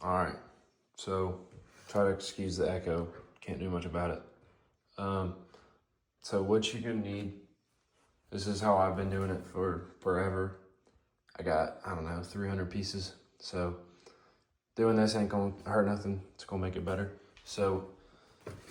All right, so try to excuse the echo. Can't do much about it. So what you're gonna need, this is how I've been doing it for forever. I got, I don't know, 300 pieces. So doing this ain't gonna hurt nothing. It's gonna make it better. So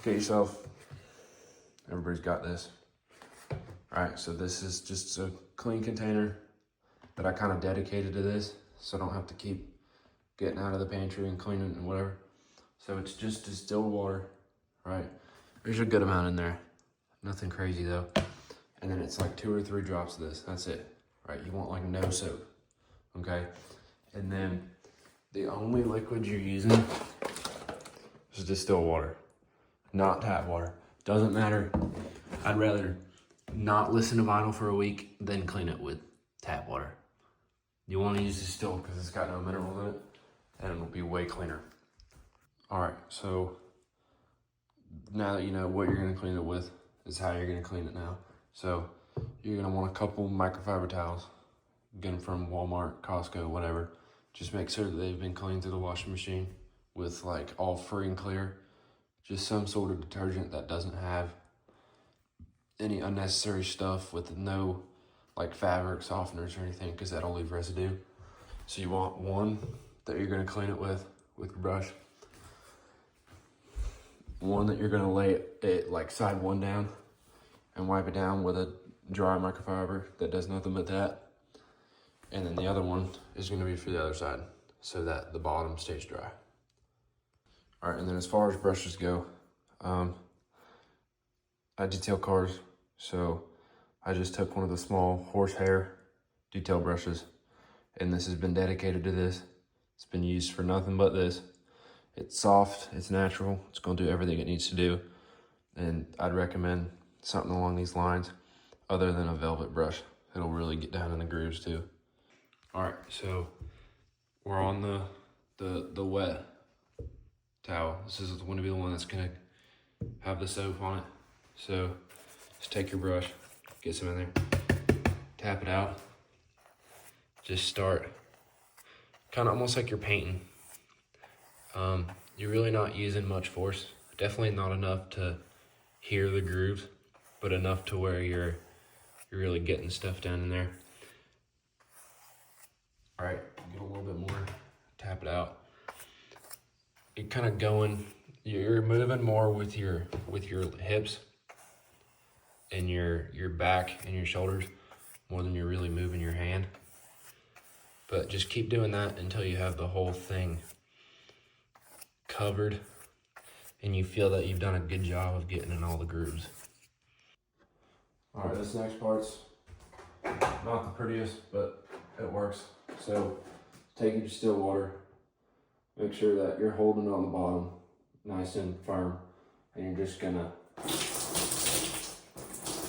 get yourself, everybody's got this. All right, so this is just a clean container that I kind of dedicated to this, so I don't have to keep getting out of the pantry and cleaning and whatever. So it's just distilled water, right? There's a good amount in there. Nothing crazy though. And then it's like 2 or 3 drops of this, that's it, right? You want like no soap, okay? And then the only liquid you're using is distilled water, not tap water. Doesn't matter. I'd rather not listen to vinyl for a week than clean it with tap water. You want to use distilled because it's got no minerals in it and it'll be way cleaner. All right, so now that you know what you're gonna clean it with is how you're gonna clean it now. So you're gonna want a couple microfiber towels. Get them from Walmart, Costco, whatever. Just make sure that they've been cleaned through the washing machine with like all free and clear. Just some sort of detergent that doesn't have any unnecessary stuff with no like fabric softeners or anything, because that'll leave residue. So you want one that you're gonna clean it with your brush. One that you're gonna lay it like side one down and wipe it down with a dry microfiber that does nothing but that. And then the other one is gonna be for the other side so that the bottom stays dry. All right, and then as far as brushes go, I detail cars. So I just took one of the small horsehair detail brushes, and this has been dedicated to this. It's been used for nothing but this. It's soft, it's natural, it's gonna do everything it needs to do. And I'd recommend something along these lines other than a velvet brush. It'll really get down in the grooves too. All right, so we're on the wet towel. This is going to be the one that's gonna have the soap on it. So just take your brush, get some in there, tap it out. Just start kind of almost like you're painting. You're really not using much force. Definitely not enough to hear the grooves, but enough to where you're really getting stuff down in there. All right, get a little bit more, tap it out. You're kind of going, you're moving more with your hips and your back and your shoulders more than you're really moving your hand. But just keep doing that until you have the whole thing covered and you feel that you've done a good job of getting in all the grooves. All right, this next part's not the prettiest, but it works. So take your distilled water, make sure that you're holding on the bottom nice and firm, and you're just gonna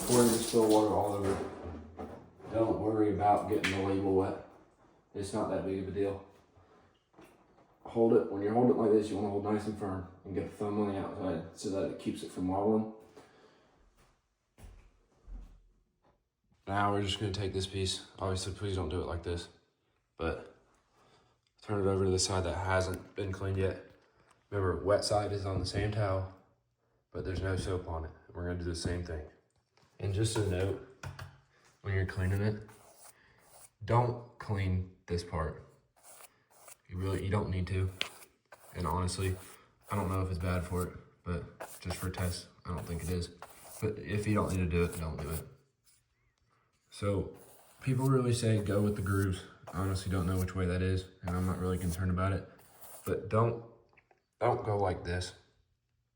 pour your distilled water all over. Don't worry about getting the label wet. It's not that big of a deal. Hold it, when you're holding it like this, you want to hold nice and firm and get a thumb on the outside so that it keeps it from wobbling. Now we're just going to take this piece. Obviously, please don't do it like this, but turn it over to the side that hasn't been cleaned yet. Remember, wet side is on the same towel, but there's no soap on it. We're going to do the same thing. And just a note, when you're cleaning it, don't clean this part. You don't need to. And honestly, I don't know if it's bad for it, but just for tests, I don't think it is. But if you don't need to do it, don't do it. So people really say go with the grooves. I honestly don't know which way that is, and I'm not really concerned about it. But don't go like this.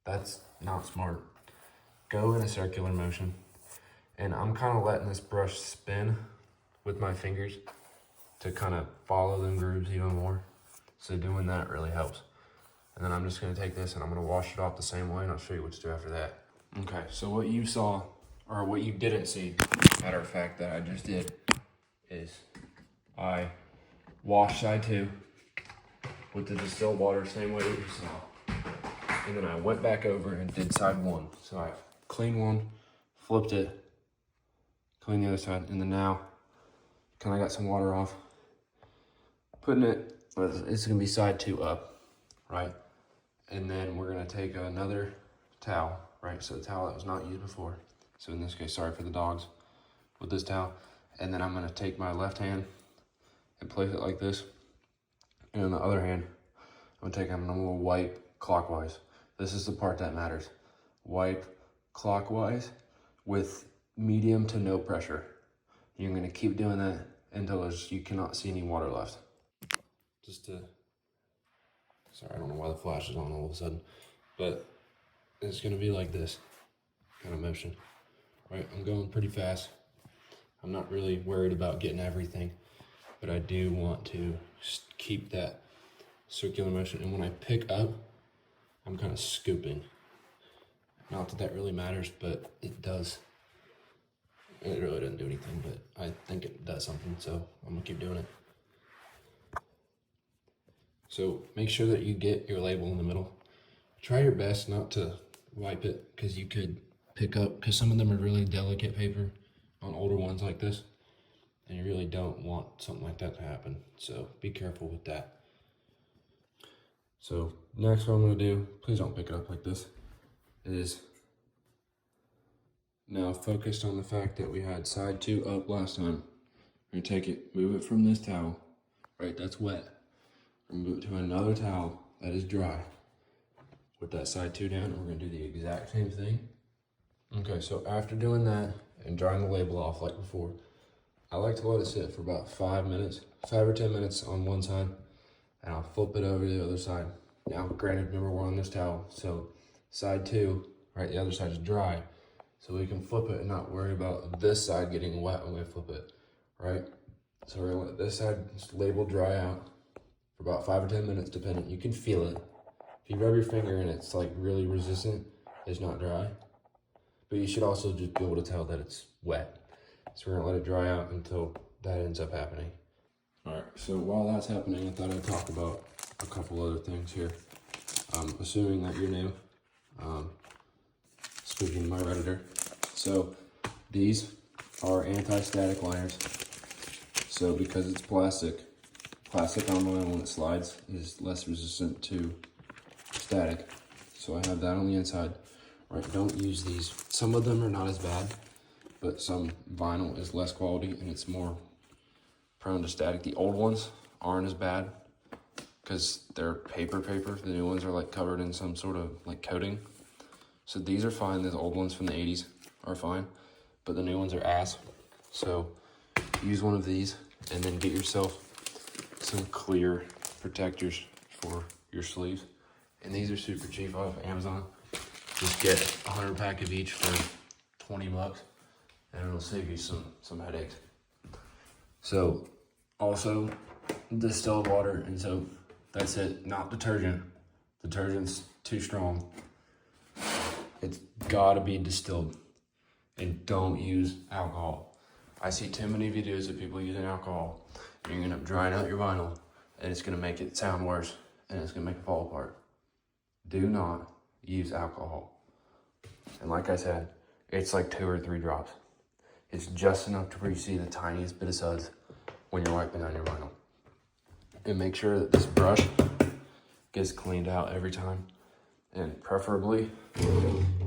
That's not smart. Go in a circular motion. And I'm kind of letting this brush spin with my fingers to kind of follow them grooves even more. So doing that really helps. And then I'm just gonna take this and I'm gonna wash it off the same way, and I'll show you what to do after that. Okay, so what you saw, or what you didn't see, matter of fact, that I just did, is I washed side 2 with the distilled water, same way that you saw. And then I went back over and did side 1. So I cleaned one, flipped it, cleaned the other side, and then now, kind of got some water off, putting it, it's gonna be side 2 up. right? And then we're gonna take another towel, right? So the towel that was not used before. So in this case, sorry for the dogs, with this towel. And then I'm gonna take my left hand and place it like this. And on the other hand, I'm gonna take and I'm gonna wipe clockwise. This is the part that matters. Wipe clockwise with medium to no pressure. You're gonna keep doing that until you cannot see any water left. Sorry, I don't know why the flash is on all of a sudden, but it's gonna be like this kind of motion, right? I'm going pretty fast. I'm not really worried about getting everything, but I do want to keep that circular motion. And when I pick up, I'm kind of scooping. Not that that really matters, but it does. It really doesn't do anything, but I think it does something, so I'm gonna keep doing it. So make sure that you get your label in the middle. Try your best not to wipe it, because you could pick up, because some of them are really delicate paper on older ones like this, and you really don't want something like that to happen. So be careful with that. So next what I'm gonna do, please don't pick it up like this, is now focused on the fact that we had side 2 up last time. We're gonna take it, move it from this towel, right, that's wet. Move it to another towel that is dry. With that side 2 down, we're gonna do the exact same thing. Okay, so after doing that and drying the label off like before, I like to let it sit for about 5 minutes, 5 or 10 minutes on one side, and I'll flip it over to the other side. Now, granted, remember we're on this towel, so side 2, right, the other side is dry, so we can flip it and not worry about this side getting wet when we flip it, right? So we're gonna let this side label dry out for about 5 or 10 minutes, depending. You can feel it. If you rub your finger and it's like really resistant, it's not dry. But you should also just be able to tell that it's wet. So we're gonna let it dry out until that ends up happening. All right, so while that's happening, I thought I'd talk about a couple other things here. Assuming that you're new, speaking to my Redditor. So these are anti-static liners. So because it's plastic normally when it slides is less resistant to static. So I have that on the inside. Right, don't use these. Some of them are not as bad, but some vinyl is less quality and it's more prone to static. The old ones aren't as bad because they're paper. The new ones are like covered in some sort of like coating. So these are fine. The old ones from the 80s are fine, but the new ones are ass. So use one of these and then get yourself some clear protectors for your sleeves. And these are super cheap off Amazon. Just get 100 pack of each for 20 bucks and it'll save you some headaches. So also distilled water and soap. That's it, not detergent. Detergent's too strong. It's gotta be distilled. And don't use alcohol. I see too many videos of people using alcohol. And you're gonna end up drying out your vinyl and it's gonna make it sound worse and it's gonna make it fall apart. Do not use alcohol. And like I said, it's like 2 or 3 drops. It's just enough to where you see the tiniest bit of suds when you're wiping down your vinyl. And make sure that this brush gets cleaned out every time. And preferably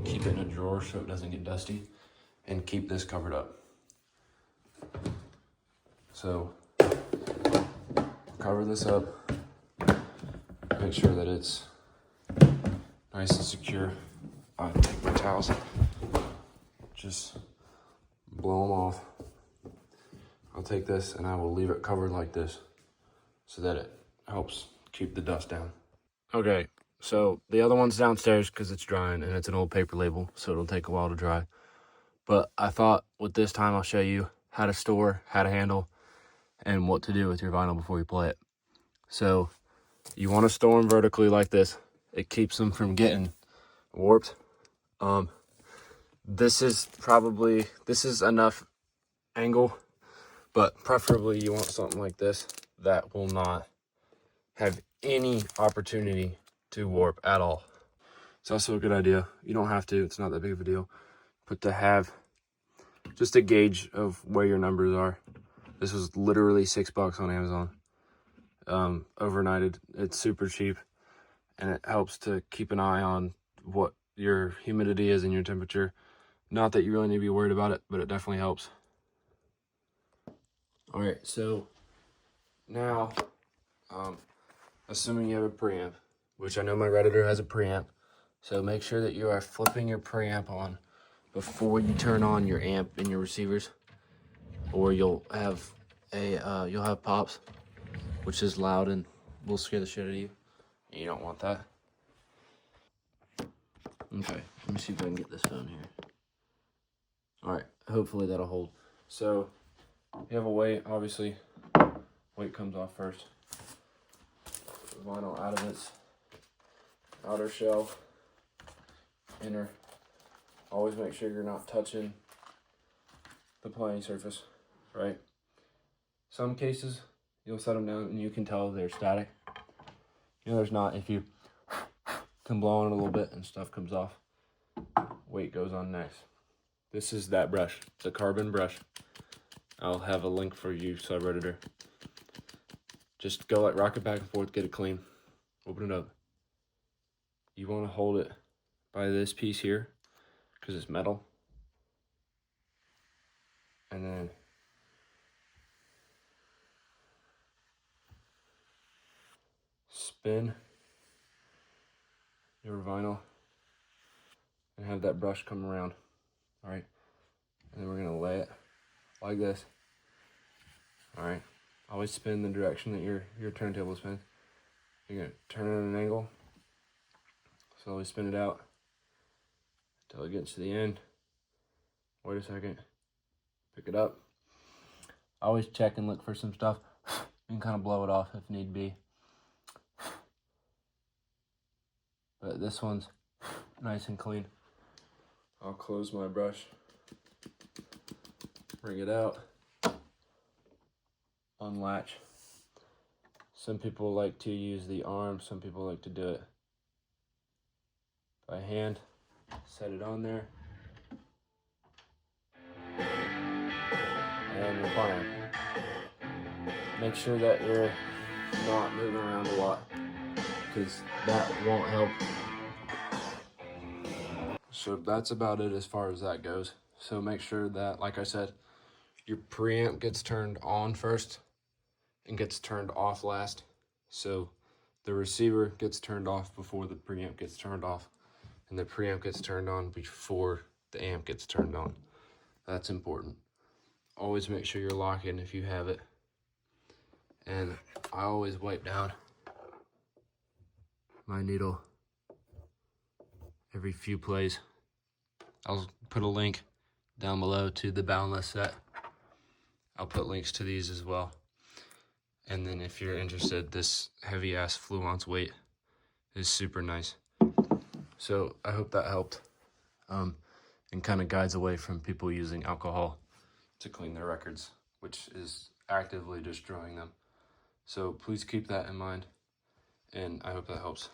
keep it in a drawer so it doesn't get dusty. And keep this covered up. So cover this up. Make sure that it's nice and secure. I take my towels, just blow them off. I'll take this and I will leave it covered like this so that it helps keep the dust down. Okay, so the other one's downstairs because it's drying and it's an old paper label, so it'll take a while to dry. But I thought with this time I'll show you how to store, how to handle, and what to do with your vinyl before you play it. So you want to store them vertically like this. It keeps them from getting warped. This is enough angle, but preferably you want something like this that will not have any opportunity to warp at all. It's also a good idea. You don't have to, it's not that big of a deal, but to have just a gauge of where your numbers are. This was literally $6 on Amazon. Overnighted. It's super cheap. and it helps to keep an eye on what your humidity is and your temperature. Not that you really need to be worried about it, but it definitely helps. All right, so now, assuming you have a preamp, which I know my Redditor has a preamp, so make sure that you are flipping your preamp on before you turn on your amp and your receivers, or you'll have pops, which is loud and will scare the shit out of you. You don't want that. Okay, let me see if I can get this phone here. All right, hopefully that'll hold. So you have a weight, obviously. Weight comes off first. Vinyl out of its outer shell, inner. Always make sure you're not touching the playing surface, right? Some cases, you'll set them down and you can tell they're static. You know, there's not. If you can blow on it a little bit and stuff comes off, weight goes on next. This is that brush. It's a carbon brush. I'll have a link for you, subredditor. Just go rock it back and forth, get it clean. Open it up. You want to hold it by this piece here because it's metal. And then spin your vinyl and have that brush come around. All right. And then we're going to lay it like this. All right. Always spin the direction that your turntable spins. You're going to turn it at an angle. Slowly spin it out until it gets to the end. Wait a second. Pick it up. Always check and look for some stuff. You can kind of blow it off if need be. But this one's nice and clean. I'll close my brush. Bring it out. Unlatch. Some people like to use the arm. Some people like to do it by hand. Set it on there. And you're fine. Make sure that you're not moving around a lot, because that won't help. So that's about it as far as that goes. So make sure that, like I said, your preamp gets turned on first and gets turned off last. So the receiver gets turned off before the preamp gets turned off, and the preamp gets turned on before the amp gets turned on. That's important. Always make sure you're locking if you have it. And I always wipe down my needle every few plays. I'll put a link down below to the Boundless set. I'll put links to these as well. And then if you're interested, this heavy ass Fluence weight is super nice. So I hope that helped, and kind of guides away from people using alcohol to clean their records, which is actively destroying them. So please keep that in mind, and I hope that helps.